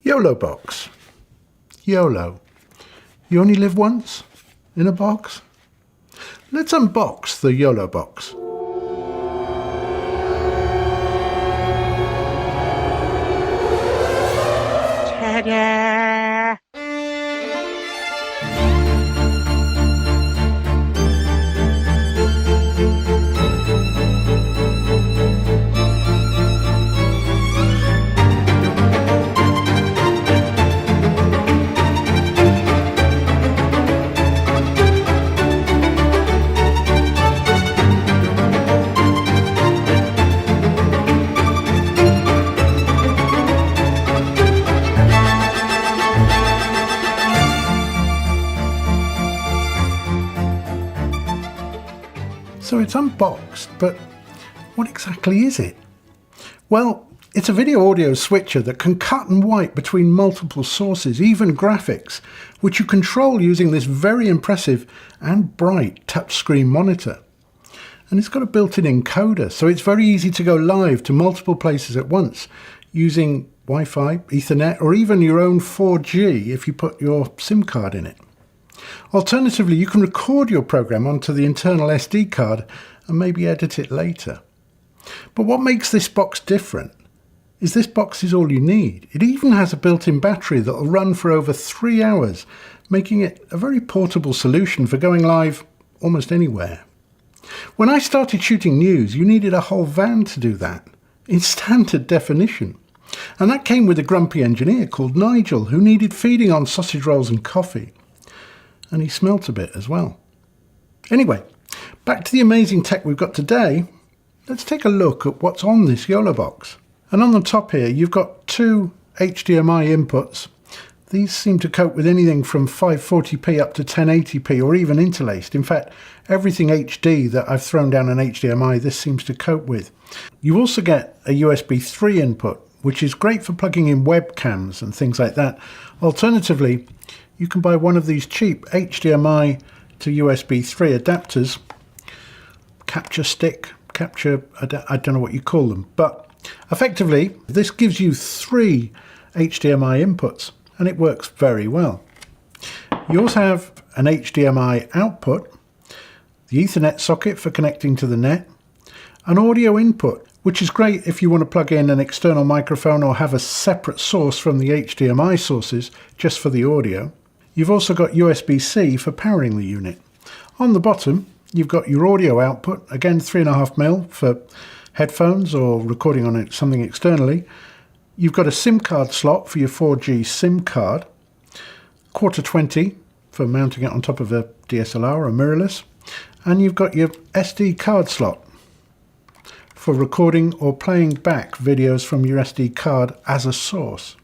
YoloBox. YOLO. You only live once? In a box? Let's unbox the YoloBox. Ta-da! So it's unboxed, but what exactly is it? Well, it's a video audio switcher that can cut and wipe between multiple sources, even graphics, which you control using this very impressive and bright touchscreen monitor. And it's got a built-in encoder, so it's very easy to go live to multiple places at once using Wi-Fi, Ethernet, or even your own 4G if you put your SIM card in it. Alternatively, you can record your program onto the internal SD card and maybe edit it later. But what makes this box different is this box is all you need. It even has a built-in battery that will run for over 3 hours, making it a very portable solution for going live almost anywhere. When I started shooting news, you needed a whole van to do that, in standard definition. And that came with a grumpy engineer called Nigel, who needed feeding on sausage rolls and coffee. And he smelt a bit as well. Anyway, back to the amazing tech we've got today. Let's take a look at what's on this YoloBox. And on the top here, you've got 2 HDMI inputs. These seem to cope with anything from 540p up to 1080p or even interlaced. In fact, everything HD that I've thrown down an HDMI, this seems to cope with. You also get a USB 3 input, which is great for plugging in webcams and things like that. Alternatively, you can buy one of these cheap HDMI to USB 3 adapters, capture stick, I don't know what you call them, but effectively this gives you 3 HDMI inputs and it works very well. You also have an HDMI output, the Ethernet socket for connecting to the net, an audio input, which is great if you want to plug in an external microphone or have a separate source from the HDMI sources just for the audio. You've also got USB-C for powering the unit. On the bottom, you've got your audio output, again 3.5mm for headphones or recording on something externally. You've got a SIM card slot for your 4G SIM card, 1/4-20 for mounting it on top of a DSLR or mirrorless, and you've got your SD card slot for recording or playing back videos from your SD card as a source.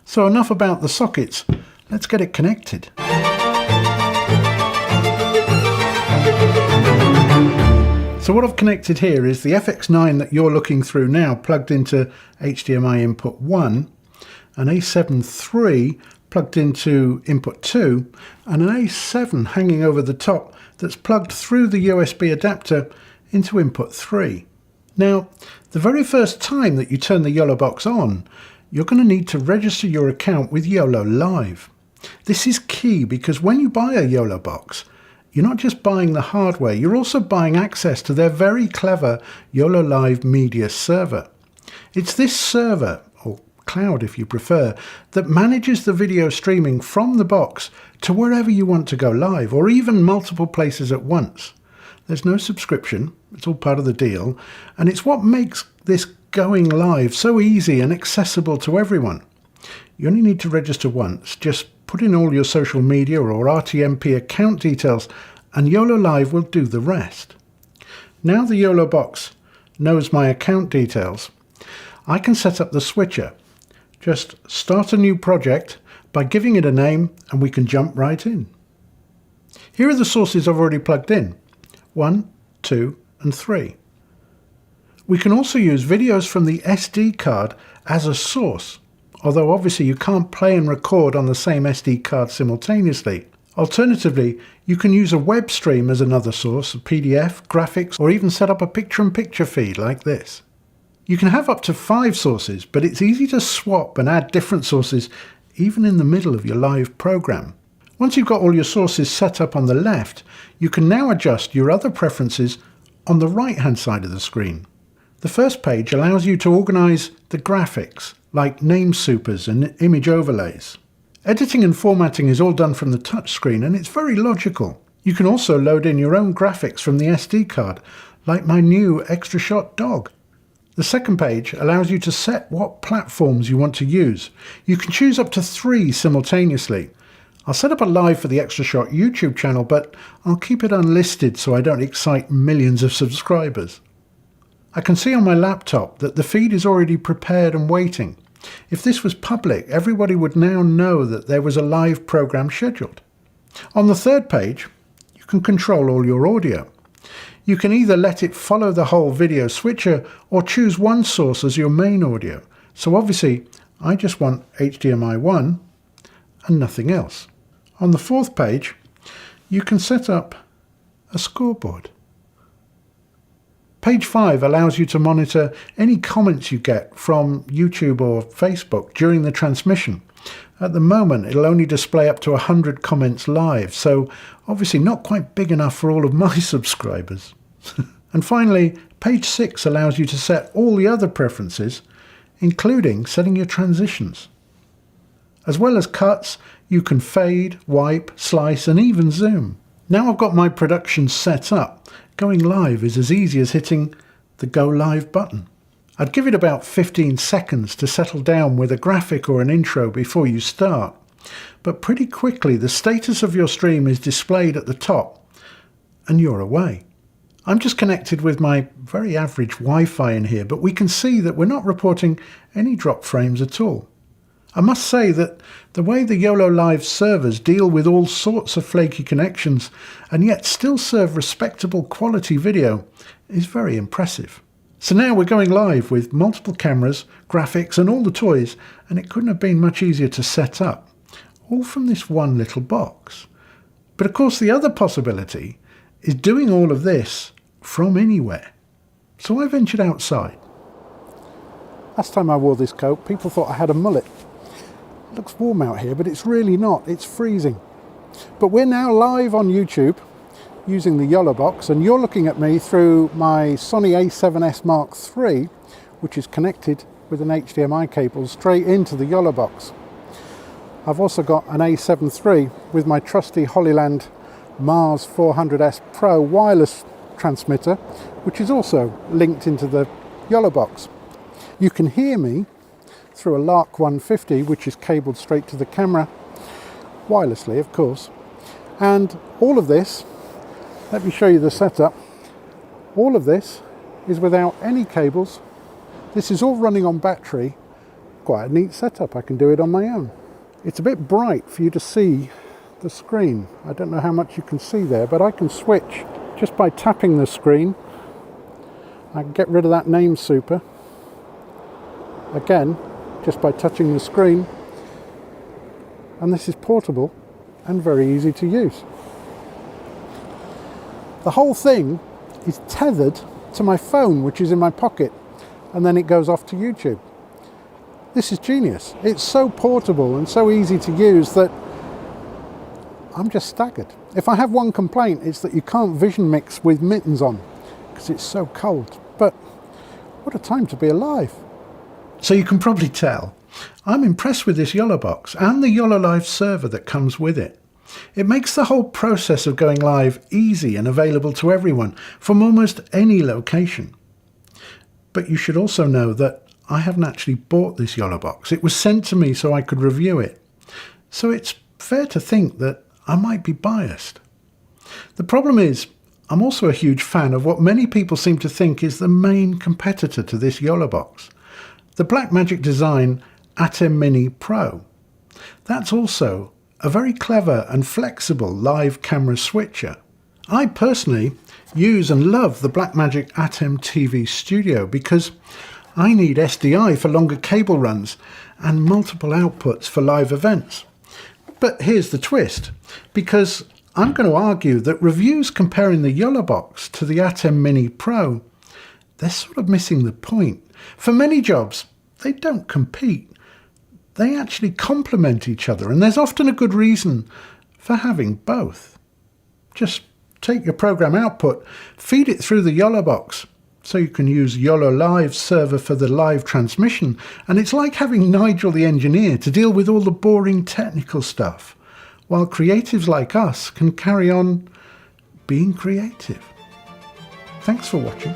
So enough about the sockets. Let's get it connected. So what I've connected here is the FX9 that you're looking through now plugged into HDMI input 1, an A7 III plugged into input 2, and an A7 hanging over the top that's plugged through the USB adapter into input 3. Now, the very first time that you turn the YoloBox on, you're going to need to register your account with Yolo Live. This is key because when you buy a YoloBox, you're not just buying the hardware, you're also buying access to their very clever Yolo Live media server. It's this server, or cloud if you prefer, that manages the video streaming from the box to wherever you want to go live, or even multiple places at once. There's no subscription, it's all part of the deal, and it's what makes this going live so easy and accessible to everyone. You only need to register once, just put in all your social media or RTMP account details and Yolo Live will do the rest. Now the YoloBox knows my account details, I can set up the switcher. Just start a new project by giving it a name and we can jump right in. Here are the sources I've already plugged in, 1, 2 and 3. We can also use videos from the SD card as a source, although obviously you can't play and record on the same SD card simultaneously. Alternatively, you can use a web stream as another source, a PDF, graphics, or even set up a picture-in-picture feed like this. You can have up to 5 sources, but it's easy to swap and add different sources even in the middle of your live program. Once you've got all your sources set up on the left, you can now adjust your other preferences on the right-hand side of the screen. The first page allows you to organise the graphics, like name supers and image overlays. Editing and formatting is all done from the touchscreen, and it's very logical. You can also load in your own graphics from the SD card, like my new extra shot dog. The second page allows you to set what platforms you want to use. You can choose up to 3 simultaneously. I'll set up a live for the Extra Shot YouTube channel, but I'll keep it unlisted so I don't excite millions of subscribers. I can see on my laptop that the feed is already prepared and waiting. If this was public, everybody would now know that there was a live program scheduled. On the third page, you can control all your audio. You can either let it follow the whole video switcher or choose one source as your main audio. So obviously, I just want HDMI 1 and nothing else. On the fourth page, you can set up a scoreboard. Page 5 allows you to monitor any comments you get from YouTube or Facebook during the transmission. At the moment, it'll only display up to 100 comments live, so obviously not quite big enough for all of my subscribers. And finally, page 6 allows you to set all the other preferences, including setting your transitions. As well as cuts, you can fade, wipe, slice and even zoom. Now I've got my production set up, going live is as easy as hitting the Go Live button. I'd give it about 15 seconds to settle down with a graphic or an intro before you start. But pretty quickly the status of your stream is displayed at the top and you're away. I'm just connected with my very average Wi-Fi in here, but we can see that we're not reporting any drop frames at all. I must say that the way the Yolo Live servers deal with all sorts of flaky connections and yet still serve respectable quality video is very impressive. So now we're going live with multiple cameras, graphics and all the toys, and it couldn't have been much easier to set up, all from this one little box. But of course the other possibility is doing all of this from anywhere. So I ventured outside. Last time I wore this coat, people thought I had a mullet. It looks warm out here, but it's really not. It's freezing. But we're now live on YouTube using the YoloBox, and you're looking at me through my Sony a7S Mark III, which is connected with an HDMI cable straight into the YoloBox. I've also got an a7 III with my trusty Hollyland Mars 400S Pro wireless transmitter, which is also linked into the YoloBox. You can hear me through a Lark 150, which is cabled straight to the camera, wirelessly of course. And all of this, let me show you the setup, all of this is without any cables. This is all running on battery. Quite a neat setup, I can do it on my own. It's a bit bright for you to see the screen. I don't know how much you can see there, but I can switch just by tapping the screen. I can get rid of that name super. Again, just by touching the screen, and this is portable and very easy to use. The whole thing is tethered to my phone, which is in my pocket, and then it goes off to YouTube. This is genius. It's so portable and so easy to use that I'm just staggered. If I have one complaint, it's that you can't vision mix with mittens on because it's so cold. But what a time to be alive. So you can probably tell, I'm impressed with this YoloBox and the Yolo Live server that comes with it. It makes the whole process of going live easy and available to everyone from almost any location. But you should also know that I haven't actually bought this YoloBox. It was sent to me so I could review it. So it's fair to think that I might be biased. The problem is, I'm also a huge fan of what many people seem to think is the main competitor to this YoloBox, the Blackmagic Design ATEM Mini Pro. That's also a very clever and flexible live camera switcher. I personally use and love the Blackmagic ATEM TV Studio because I need SDI for longer cable runs and multiple outputs for live events. But here's the twist, because I'm going to argue that reviews comparing the YoloBox to the ATEM Mini Pro they're sort of missing the point. For many jobs, they don't compete. They actually complement each other, and there's often a good reason for having both. Just take your program output, feed it through the YoloBox, so you can use Yolo Live's server for the live transmission, and it's like having Nigel the engineer to deal with all the boring technical stuff, while creatives like us can carry on being creative. Thanks for watching.